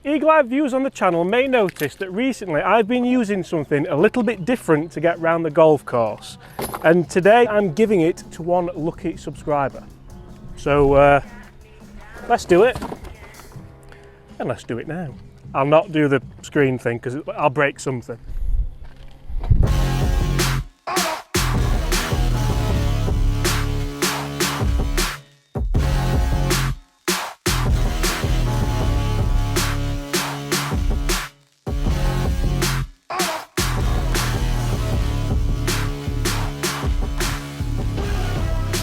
Eagle-eyed viewers on the channel may notice that recently I've been using something a little bit different to get round the golf course, and today I'm giving it to one lucky subscriber. So let's do it, and let's do it now. I'll not do the screen thing because I'll break something.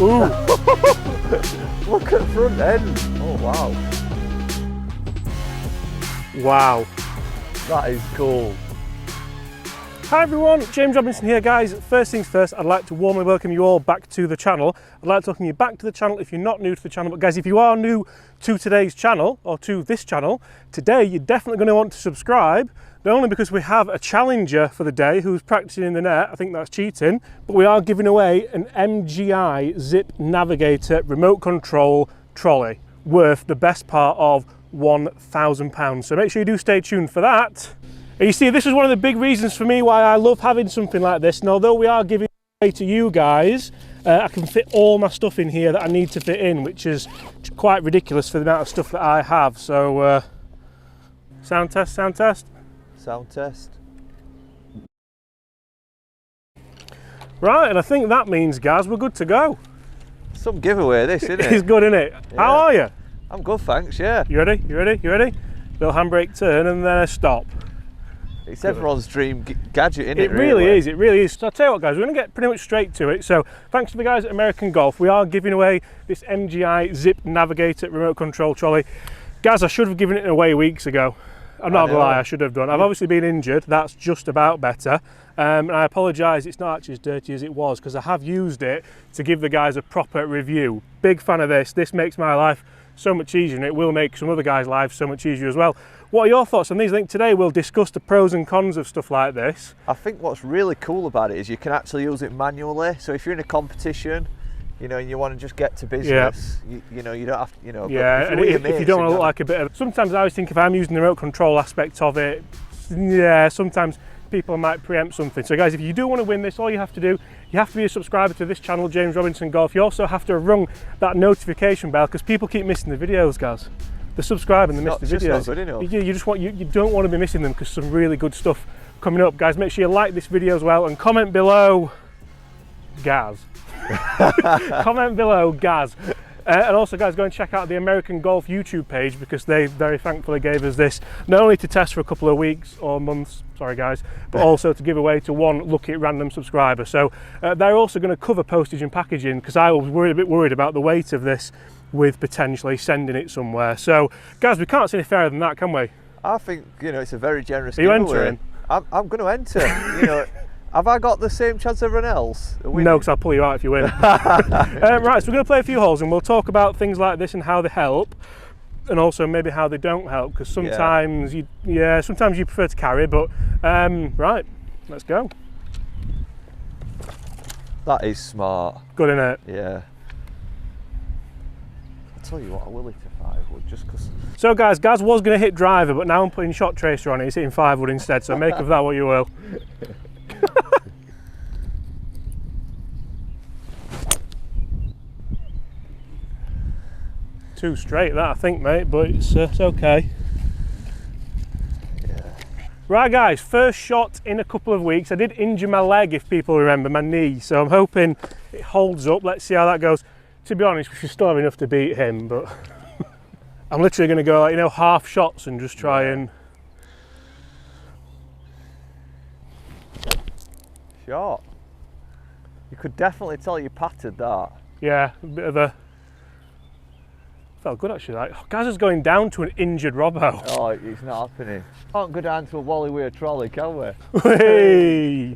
Ooh. Look at front end. Oh wow. Wow. That is cool. Hi everyone, James Robinson here guys. First things first, I'd like to warmly welcome you all back to the channel. I'd like to welcome you back to the channel if you're not new to the channel, but guys, if you are new to today's channel, or to this channel, today you're definitely going to want to subscribe, not only because we have a challenger for the day who's practicing in the net, I think that's cheating, but we are giving away an MGI Zip Navigator remote control trolley worth the best part of £1,000. So make sure you do stay tuned for that. And you see, this is one of the big reasons for me why I love having something like this. And although we are giving it away to you guys, I can fit all my stuff in here that I need to fit in, which is quite ridiculous for the amount of stuff that I have. So, sound test, sound test. Sound test. Right, and I think that means, guys, we're good to go. Some giveaway this, isn't it? It's good, isn't it? Yeah. How are you? I'm good, thanks, yeah. You ready? You ready? You ready? Little handbrake turn and then a stop. It's everyone's dream gadget, isn't it? It really is, it really is. So I'll tell you what guys, we're going to get pretty much straight to it. So thanks to the guys at American Golf, we are giving away this MGI Zip Navigator remote control trolley. Guys, I should have given it away weeks ago. I'm not going to lie, I should have done. I've obviously been injured, that's just about better. And I apologise, it's not actually as dirty as it was because I have used it to give the guys a proper review. Big fan of this. This makes my life so much easier, and it will make some other guys' lives so much easier as well. What are your thoughts on these? I think today we'll discuss the pros and cons of stuff like this. I think what's really cool about it is you can actually use it manually. So if you're in a competition, you know, and you want to just get to business, you know, you don't have to, you know. Yeah, and if you don't want to look like a bit of... Sometimes I always think if I'm using the remote control aspect of it, yeah, sometimes people might preempt something. So guys, if you do want to win this, all you have to do, you have to be a subscriber to this channel, James Robinson Golf. You also have to rung that notification bell because people keep missing the videos, guys. They subscribe and they miss the videos. You don't want to be missing them because some really good stuff coming up. Guys, make sure you like this video as well and comment below Gaz. Comment below Gaz. And also guys, go and check out the American Golf YouTube page because they very thankfully gave us this not only to test for a couple of weeks or months, sorry guys, but also to give away to one lucky random subscriber. So they're also going to cover postage and packaging because I was a bit worried about the weight of this with potentially sending it somewhere. So guys, we can't say any fairer than that, can we? I think, you know, it's a very generous giveaway. Are you entering? I'm going to enter. You know, have I got the same chance as everyone else? No, because I'll pull you out if you win. Right, so we're going to play a few holes and we'll talk about things like this and how they help, and also maybe how they don't help, because sometimes sometimes you prefer to carry, but right, let's go. That is smart. Good, innit? Yeah. I'll tell you what, I will hit a 5-wood just because. So guys, Gaz was going to hit driver, but now I'm putting shot tracer on it. He's hitting 5-wood instead, so make of that what you will. Too straight that, I think, mate, but it's okay. Yeah. Right guys, first shot in a couple of weeks. I did injure my leg, if people remember, my knee, so I'm hoping it holds up. Let's see how that goes. To be honest, we should still have enough to beat him, but I'm literally going to go, like, you know, half shots and just try and... Shot. You could definitely tell you patted that. Yeah, a bit of a... Felt good actually. Like, Gaz is going down to an injured Robbo. Oh, it's not happening. Can't go down to a wally with a trolley, can we? Hey.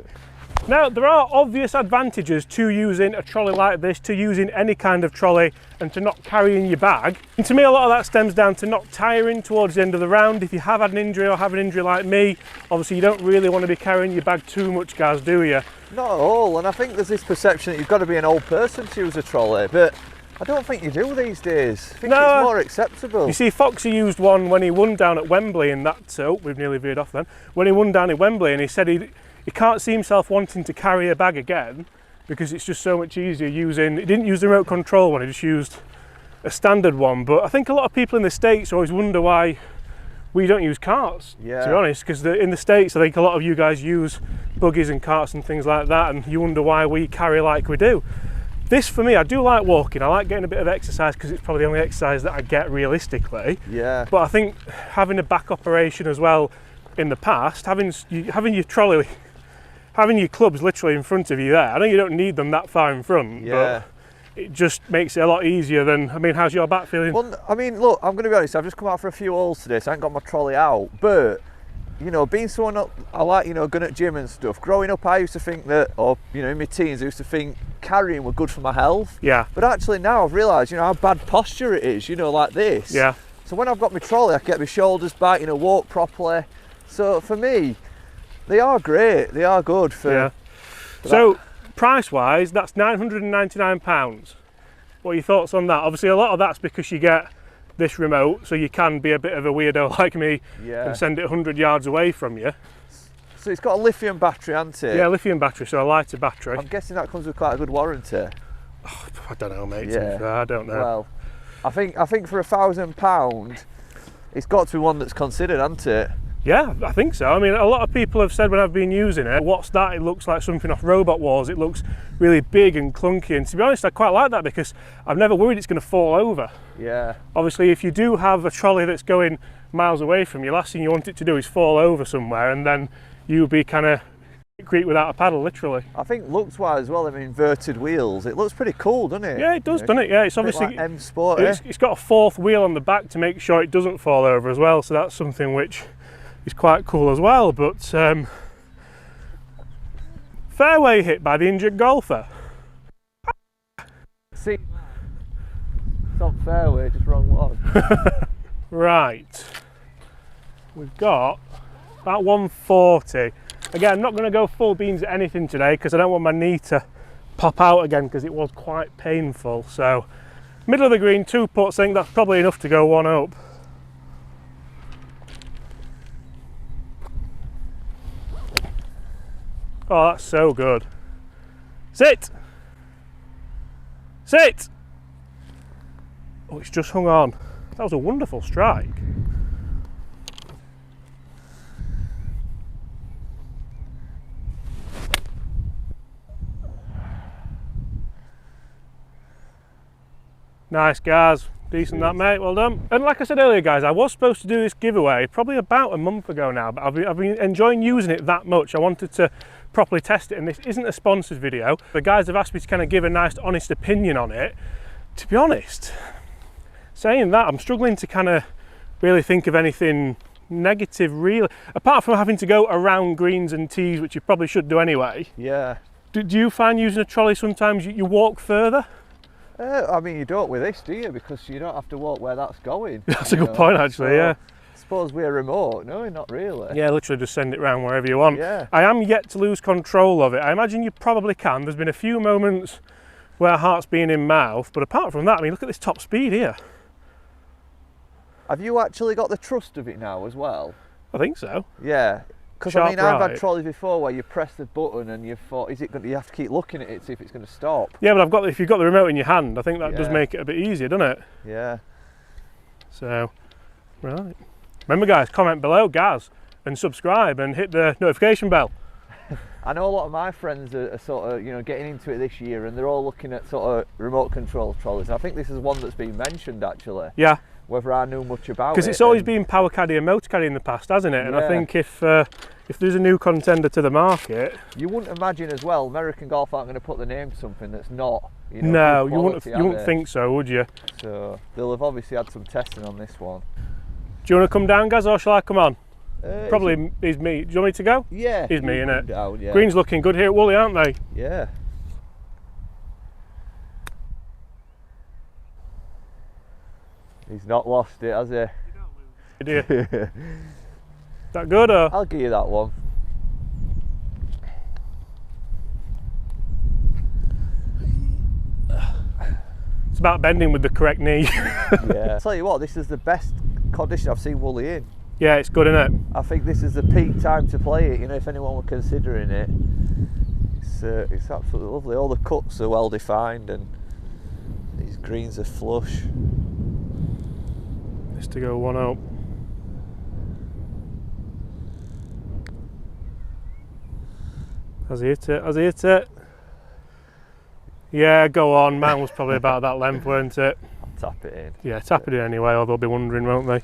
Now, there are obvious advantages to using a trolley like this, to using any kind of trolley, and to not carrying your bag. And to me, a lot of that stems down to not tiring towards the end of the round. If you have had an injury or have an injury like me, obviously you don't really want to be carrying your bag too much, guys, do you? Not at all, and I think there's this perception that you've got to be an old person to use a trolley, but I don't think you do these days. I think No, it's more acceptable. You see, Foxy used one when he won down at Wembley in that, oh, we've nearly veered off then, when he won down at Wembley, and he said he can't see himself wanting to carry a bag again because it's just so much easier using, he didn't use the remote control one, he just used a standard one. But I think a lot of people in the States always wonder why we don't use carts, to be honest, because in the States I think a lot of you guys use buggies and carts and things like that, and you wonder why we carry like we do. This, for me, I do like walking, I like getting a bit of exercise because it's probably the only exercise that I get realistically. Yeah. But I think having a back operation as well in the past, having your trolley, having your clubs literally in front of you there, I know you don't need them that far in front, but it just makes it a lot easier than, I mean, how's your back feeling? Well, I mean, look, I'm going to be honest, I've just come out for a few holes today, so I haven't got my trolley out, but, you know, being someone up, I like, you know, going at gym and stuff. Growing up, I used to think that, or, you know, in my teens, I used to think carrying were good for my health. Yeah. But actually now I've realised, you know, how bad posture it is, you know, like this. Yeah. So when I've got my trolley, I can get my shoulders back, you know, walk properly. So for me, they are great, they are good for... So, price-wise, that's £999. What are your thoughts on that? Obviously, a lot of that's because you get this remote, so you can be a bit of a weirdo like me and send it 100 yards away from you. So it's got a lithium battery, hasn't it? Yeah, lithium battery, so a lighter battery. I'm guessing that comes with quite a good warranty. Oh, I don't know, mate. To be fair, I don't know. Well, I think for £1,000, it's got to be one that's considered, hasn't it? Yeah, I think so. I mean, a lot of people have said when I've been using it, what's that? It looks like something off Robot Wars. It looks really big and clunky. And to be honest, I quite like that because I've never worried it's going to fall over. Yeah. Obviously, if you do have a trolley that's going miles away from you, last thing you want it to do is fall over somewhere and then you'll be kind of creek without a paddle, literally. I think looks-wise as well, I mean, inverted wheels, it looks pretty cool, doesn't it? Yeah, it does, doesn't it? Yeah, it's obviously... Like M-Sport, it's got a fourth wheel on the back to make sure it doesn't fall over as well, so that's something which is quite cool as well. But fairway hit by the injured golfer. See, it's not fairway, just wrong one. Right, we've got about 140. Again, I'm not going to go full beans at anything today because I don't want my knee to pop out again because it was quite painful. So, middle of the green, 2 putts, I think that's probably enough to go 1 up. Oh, that's so good. Sit! Sit! Oh, it's just hung on. That was a wonderful strike. Nice, guys. Decent that, mate. Well done. And like I said earlier, guys, I was supposed to do this giveaway probably about a month ago now, but I've been enjoying using it that much. I wanted to properly test it, and this isn't a sponsored video. The guys have asked me to kind of give a nice, honest opinion on it. To be honest, saying that, I'm struggling to kind of really think of anything negative, really, apart from having to go around greens and tees, which you probably should do anyway. Yeah. Do you find using a trolley sometimes you walk further? I mean, you don't with this, do you? Because you don't have to walk where that's going. That's a good point, actually, yeah. I suppose we're remote. No, not really. Yeah, literally just send it round wherever you want. Yeah. I am yet to lose control of it. I imagine you probably can. There's been a few moments where heart's been in mouth, but apart from that, I mean, look at this top speed here. Have you actually got the trust of it now as well? I think so. Yeah. Because I mean, I've right. had trolleys before where you press the button and you've thought, is it going to, you have to keep looking at it to see if it's going to stop. Yeah, but if you've got the remote in your hand, I think that does make it a bit easier, doesn't it? Yeah. So, right. Remember, guys, comment below, Gaz, and subscribe and hit the notification bell. I know a lot of my friends are sort of, you know, getting into it this year, and they're all looking at sort of remote control trolleys. I think this is one that's been mentioned actually. Yeah. Whether I knew much about it. Because it's always been power caddy and motor caddy in the past, hasn't it? And I think if there's a new contender to the market, you wouldn't imagine as well. American Golf aren't going to put the name to something that's not. You know, no, good quality, you wouldn't think so, would you? So they'll have obviously had some testing on this one. Do you want to come down, Gaz, or shall I come on? Probably is me. Do you want me to go? Yeah. Is me, innit? Down, yeah. Green's looking good here at Woolley, aren't they? Yeah. He's not lost it, has he? You don't lose. Is that good, or? I'll give you that one. It's about bending with the correct knee. Yeah. Tell you what, this is the best condition I've seen Woolly in. Yeah, it's good, isn't it? I think this is the peak time to play it. You know, if anyone were considering it, it's absolutely lovely. All the cuts are well defined, and these greens are flush. Just to go one up. Has he hit it? Has he hit it? Yeah, go on. Mine was probably about that length, weren't it? I'll tap it in. Yeah, tap it in anyway, or they'll be wondering, won't they?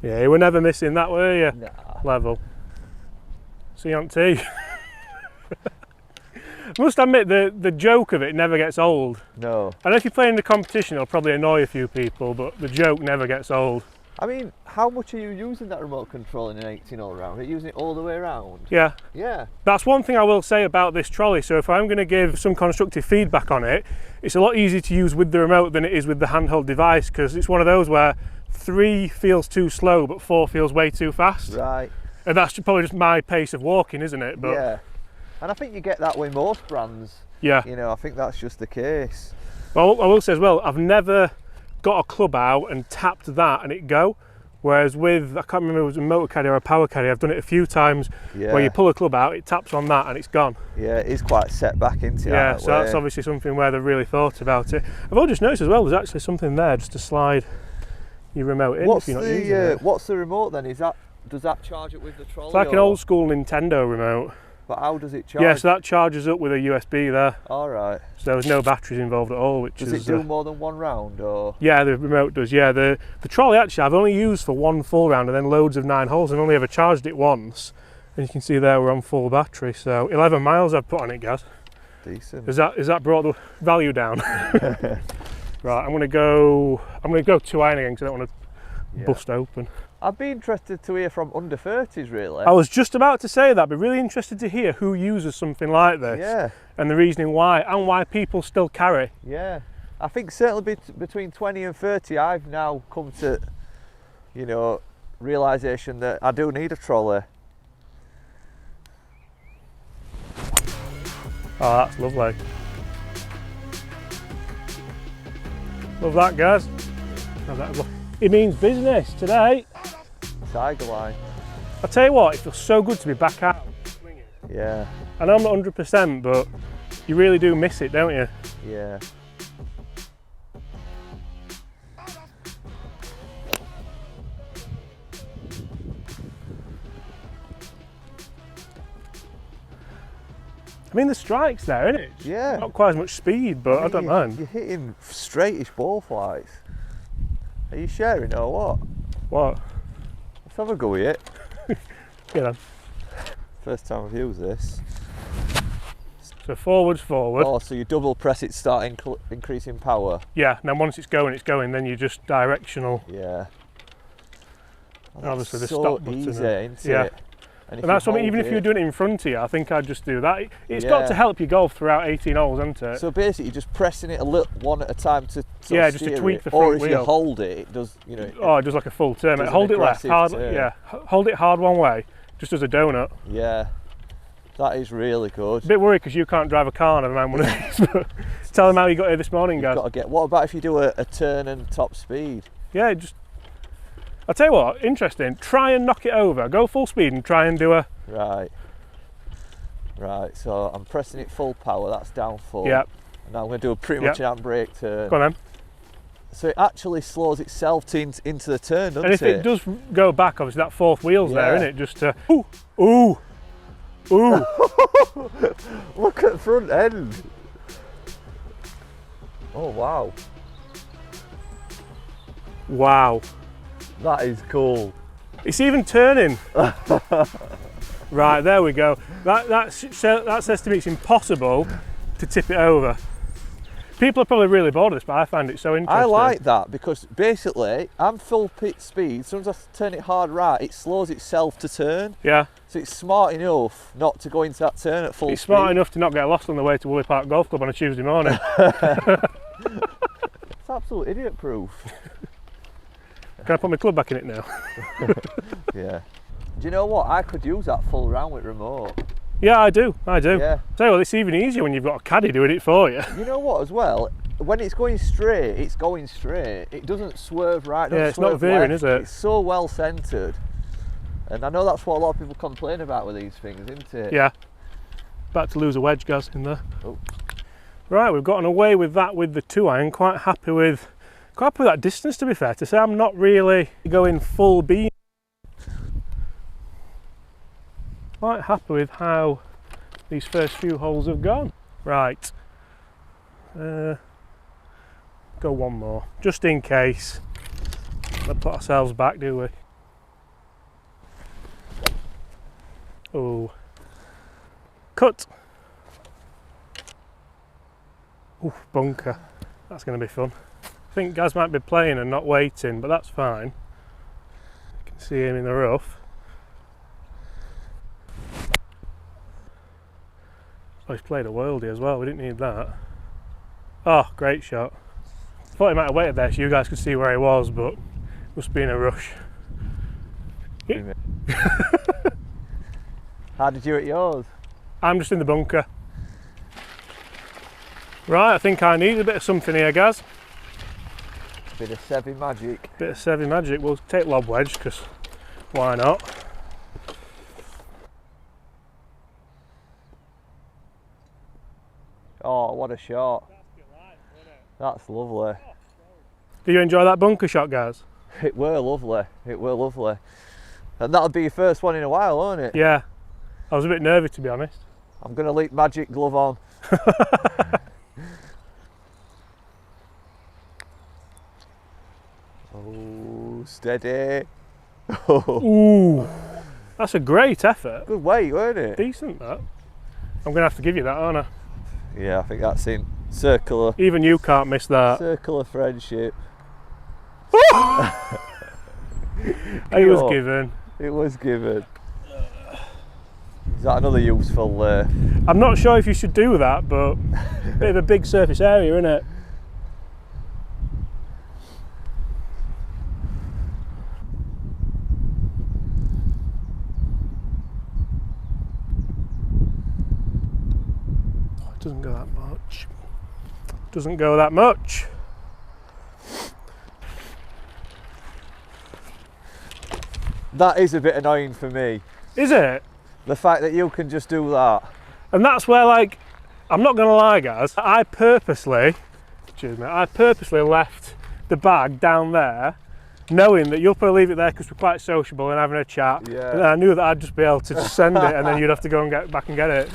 Yeah, you were never missing that, were you? Nah. Level. See you on tea. I must admit, the joke of it never gets old. No. I know if you're playing the competition, it'll probably annoy a few people, but the joke never gets old. I mean, how much are you using that remote control in an 18-hole round? Are you using it all the way around? Yeah. Yeah. That's one thing I will say about this trolley. So if I'm going to give some constructive feedback on it, it's a lot easier to use with the remote than it is with the handheld device, because it's one of those where 3 feels too slow, but 4 feels way too fast. Right. And that's probably just my pace of walking, isn't it? But yeah. And I think you get that with most brands. Yeah. You know, I think that's just the case. Well, I will say as well, I've never got a club out and tapped that and it go. Whereas with, I can't remember if it was a motor caddy or a power caddy, I've done it a few times where you pull a club out, it taps on that and it's gone. Yeah, it is quite set back into it. Yeah, so that's obviously something where they've really thought about it. I've all just noticed as well, there's actually something there just to slide your remote in if you're not using it. What's the remote then? Does that charge it with the trolley? It's like an old school Nintendo remote. But how does it charge? Yeah, so that charges up with a USB there. All right. So there's no batteries involved at all, which does is... it do more than one round, or...? Yeah, the remote does, yeah. The trolley, actually, I've only used for one full round and then loads of 9 holes. I've only ever charged it once. And you can see there we're on full battery, so 11 miles I've put on it, Gaz. Decent. Has that brought the value down? Right, I'm gonna go 2 iron again because I don't want to bust open. I'd be interested to hear from under 30s, really. I was just about to say that. I'd be really interested to hear who uses something like this. Yeah. And the reasoning why, and why people still carry. Yeah. I think certainly between 20 and 30, I've now come to, you know, realisation that I do need a trolley. Oh, that's lovely. Love that, guys. It means business today. Tiger line. I tell you what, it feels so good to be back out swinging. Yeah. I know I'm not 100%, but you really do miss it, don't you? Yeah. I mean, the strike's there, isn't it? Yeah. Not quite as much speed, but I don't mind. You're hitting straightish ball flights. Are you sharing or what? What? Let's have a go with it. Yeah, then. First time I've used this. So forward. Oh, so you double press it, start increasing power. Yeah, and then once it's going, then you're just directional. Yeah. And obviously the so stop button. easy, isn't Yeah. it? And that's something, even if you were doing it in front of you, I think I'd just do that. It's got to help you golf throughout 18 holes, hasn't it? So basically you're just pressing it a little one at a time to just to tweak the front wheel. Or if wheel. you hold it, it does, you know. Oh, it does like a full turn. Hold it left, hard, hold it hard one way, just as a donut. Yeah, that is really good. A bit worried because you can't drive a car, never mind one of these. But tell them how you got here this morning, guys. What about if you do a turn and top speed? Yeah, I'll tell you what, interesting. Try and knock it over. Go full speed and try and do a... Right, so I'm pressing it full power, that's down full. Yep. And now I'm going to do pretty much an handbrake turn. Go on then. So it actually slows itself into the turn, doesn't it? And if it does go back, obviously that fourth wheel's there, isn't it? Just to... Ooh! Look at the front end. Oh, wow. Wow. That is cool. It's even turning. Right, there we go. That says to me it's impossible to tip it over. People are probably really bored of this, but I find it so interesting. I like that because basically I'm full pit speed. As soon as I turn it hard right, it slows itself to turn. Yeah. So it's smart enough not to go into that turn at full speed. It's smart enough to not get lost on the way to Woolly Park Golf Club on a Tuesday morning. It's absolute idiot proof. Can I put my club back in it now? Yeah. Do you know what? I could use that full round with remote. Yeah, I do. Yeah. Tell you what, it's even easier when you've got a caddy doing it for you. You know what as well? When it's going straight, it's going straight. It doesn't swerve right. Yeah, it's not veering, is it? It's so well centred. And I know that's what a lot of people complain about with these things, isn't it? Yeah. About to lose a wedge, Gaz, in there. Oh. Right, we've gotten away with that with the 2-iron. Quite happy with that distance, to be fair. To say I'm not really going full beam. Quite happy with how these first few holes have gone. Right. Go one more, just in case. Let's put ourselves back, do we? Oh. Cut. Ooh, bunker. That's going to be fun. I think Gaz might be playing and not waiting, but that's fine. You can see him in the rough. Oh, he's played a worldie as well. We didn't need that. Oh, great shot. Thought he might have waited there so you guys could see where he was, but must be in a rush. How did you at yours? I'm just in the bunker. Right, I think I need a bit of something here, Gaz. Bit of Sevy magic. Bit of Sevy magic. We'll take lob wedge, because why not? Oh, what a shot. That's lovely. Do you enjoy that bunker shot, Gaz? It were lovely. It were lovely. And that'll be your first one in a while, won't it? Yeah. I was a bit nervy, to be honest. I'm going to leave magic glove on. Oh, steady. Ooh. That's a great effort. Good weight, weren't it? Decent, that. I'm going to have to give you that, aren't I? Yeah, I think that's in circular. Even you can't miss that. Circle of friendship. It was given. It was given. Is that another useful? I'm not sure if you should do that, but bit of a big surface area, isn't it? Oh, it doesn't go that much. Doesn't go that much. That is a bit annoying for me. Is it? The fact that you can just do that. And that's where, like, I'm not gonna lie, guys, I purposely left the bag down there, knowing that you'll probably leave it there because we're quite sociable and having a chat. Yeah. And I knew that I'd just be able to just send it and then you'd have to go and get back and get it.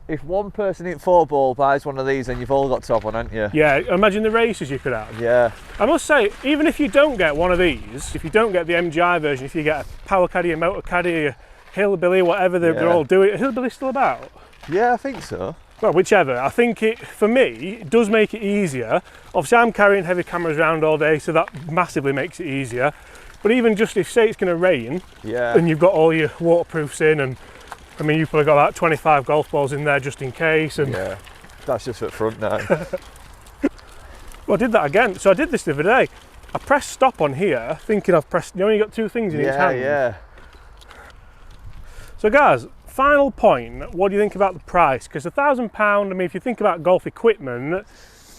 If one person in 4-ball buys one of these, then you've all got to have one, haven't you? Yeah, imagine the races you could have. Yeah. I must say, even if you don't get one of these, if you don't get the MGI version, if you get a power caddy, a motor caddy, a hillbilly, whatever they're all doing, a hillbilly still about? Yeah, I think so. Well, whichever. I think it, for me, it does make it easier. Obviously, I'm carrying heavy cameras around all day, so that massively makes it easier. But even just if, say, it's going to rain, and you've got all your waterproofs in, and I mean, you've probably got about 25 golf balls in there just in case. And yeah, that's just at front now. Well, I did that again. So I did this the other day. I pressed stop on here, thinking I've pressed, you know, you got two things in each hand. Yeah. So guys, final point, what do you think about the price? Because £1,000, I mean, if you think about golf equipment,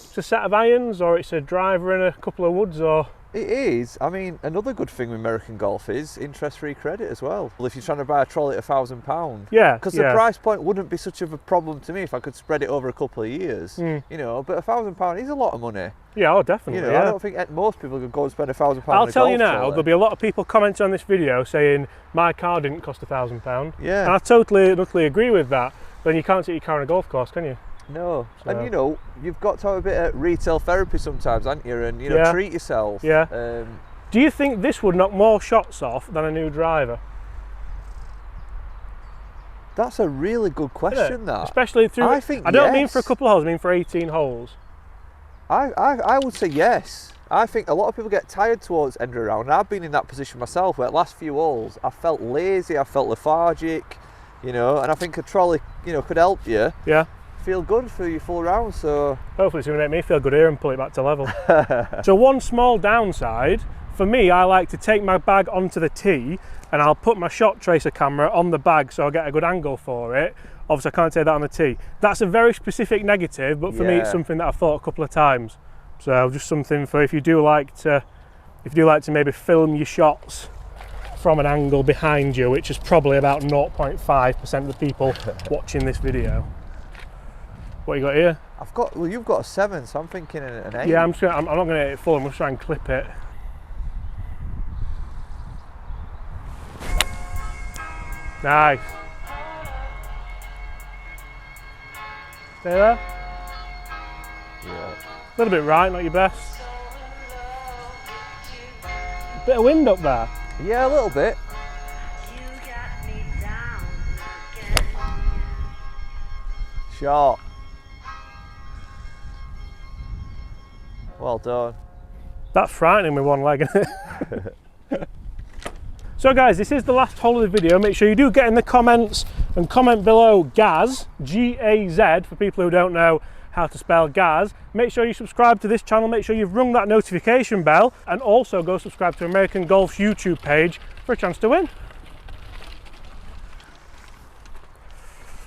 it's a set of irons, or it's a driver and a couple of woods, or... It is. I mean, another good thing with American golf is interest-free credit as well. Well, if you're trying to buy a trolley at £1,000. Yeah. Because the price point wouldn't be such of a problem to me if I could spread it over a couple of years. You know, but £1,000 is a lot of money. Yeah, oh, definitely. You know, I don't think most people could go and spend £1,000. I'll tell you now, trolley. there'll be a lot of people commenting on this video saying my car didn't cost £1,000. Yeah. And I totally and utterly agree with that. Then you can't take your car on a golf course, can you? No. So. And you know, you've got to have a bit of retail therapy sometimes, haven't you? And you know, treat yourself. Yeah. Do you think this would knock more shots off than a new driver? That's a really good question, that. Especially through... I think I don't yes. mean for a couple of holes, I mean for 18 holes. I would say yes. I think a lot of people get tired towards end of the round. And I've been in that position myself where the last few holes I felt lazy, I felt lethargic, you know, and I think a trolley, you know, could help you feel good for your full round. So hopefully it's going to make me feel good here and pull it back to level. So one small downside, for me, I like to take my bag onto the tee and I'll put my shot tracer camera on the bag so I get a good angle for it. Obviously I can't take that on the tee. That's a very specific negative, but for me it's something that I've thought a couple of times. So just something for if you do like to maybe film your shots from an angle behind you, which is probably about 0.5% of the people watching this video. What you got here? Well, you've got a 7, so I'm thinking an 8. Yeah, I'm not going to hit it full, I'm going to try and clip it. Nice. Stay there. Yeah. A little bit right, not your best. Bit of wind up there. Yeah, a little bit. Short. Well done. That's frightening with one leg, isn't it? So guys, this is the last hole of the video. Make sure you do get in the comments and comment below Gaz, G-A-Z, for people who don't know how to spell Gaz. Make sure you subscribe to this channel, make sure you've rung that notification bell, and also go subscribe to American Golf's YouTube page for a chance to win.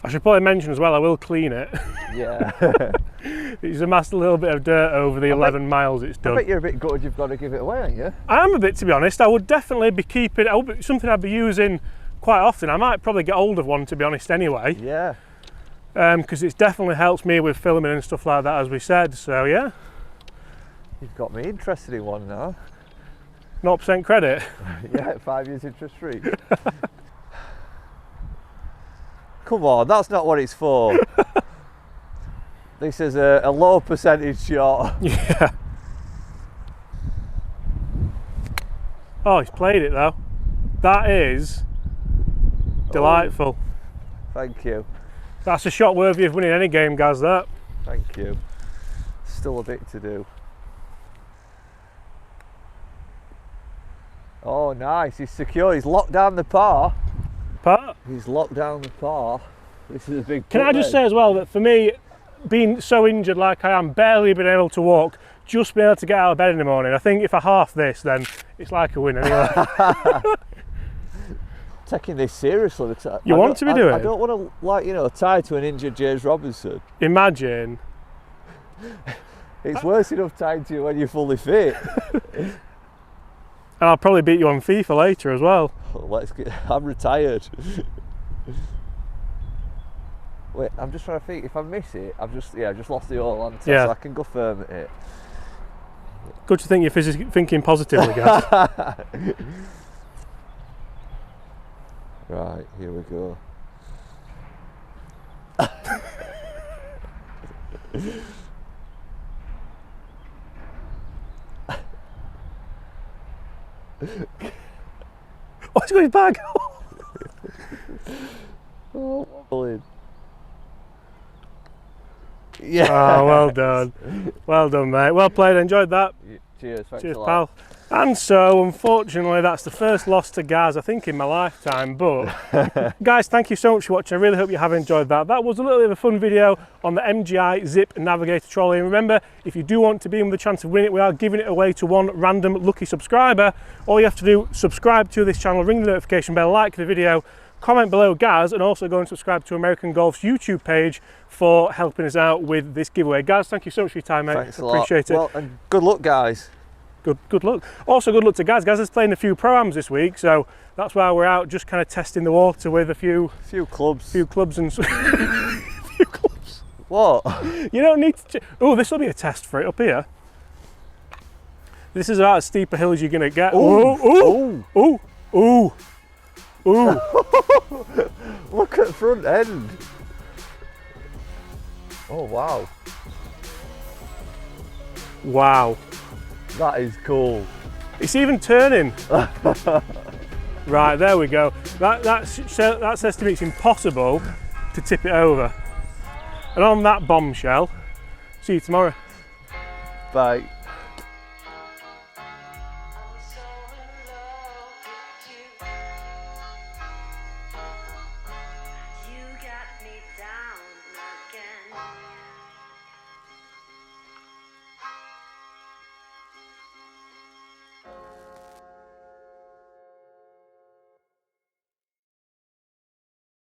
I should probably mention as well, I will clean it. Yeah. It's amassed a little bit of dirt over the 11 miles it's done. I bet you're a bit gutted you've got to give it away, aren't you? I am a bit, to be honest. I would definitely be keeping it. Something I'd be using quite often. I might probably get hold of one, to be honest, anyway. Yeah. Because it's definitely helps me with filming and stuff like that, as we said. So yeah. You've got me interested in one now. 0% credit. Yeah, 5 years interest free. Come on, that's not what it's for. This is a low percentage shot. Yeah. Oh, he's played it though. That is delightful. Thank you. That's a shot worthy of winning any game, Gaz, that. Thank you. Still a bit to do. Oh, nice. He's secure. He's locked down the par. Par? He's locked down the par. This is a big Can I just say as well that for me, being so injured like I am, barely being able to walk, just being able to get out of bed in the morning, I think if I half this, then it's like a win anyway. Taking this seriously. You want to be doing? I don't want to, like, you know, tie to an injured James Robinson. Imagine. It's worse enough tied to you when you're fully fit. And I'll probably beat you on FIFA later as well. I'm retired. Wait, I'm just trying to think. If I miss it, I've just lost the all on, so I can go firm at it. Good to think you're thinking positively, guys. Right, here we go. Oh, he's got his bag. Oh, brilliant. Yeah. Oh, well done. Well done, mate. Well played. Enjoyed that. Cheers. Thanks Cheers, a lot. pal. And so, unfortunately, that's the first loss to Gaz, I think, in my lifetime. But, guys, thank you so much for watching. I really hope you have enjoyed that. That was a little bit of a fun video on the MGI Zip Navigator Trolley. And remember, if you do want to be in with a chance of winning it, we are giving it away to one random lucky subscriber. All you have to do, subscribe to this channel, ring the notification bell, like the video, comment below Gaz, and also go and subscribe to American Golf's YouTube page for helping us out with this giveaway. Gaz, thank you so much for your time, mate. Thanks a lot. Appreciate it. Well, and good luck, guys. Good luck. Also, good luck to Gaz. Gaz is playing a few pro-ams this week, so that's why we're out just kind of testing the water with a few clubs and few clubs. What? You don't need to. Oh, this will be a test for it up here. This is about as steep a hill as you're gonna get. Ooh, ooh, ooh, ooh, ooh. Look at the front end. Oh wow. Wow. That is cool. It's even turning. Right, there we go. That says to me it's impossible to tip it over. And on that bombshell, see you tomorrow. Bye.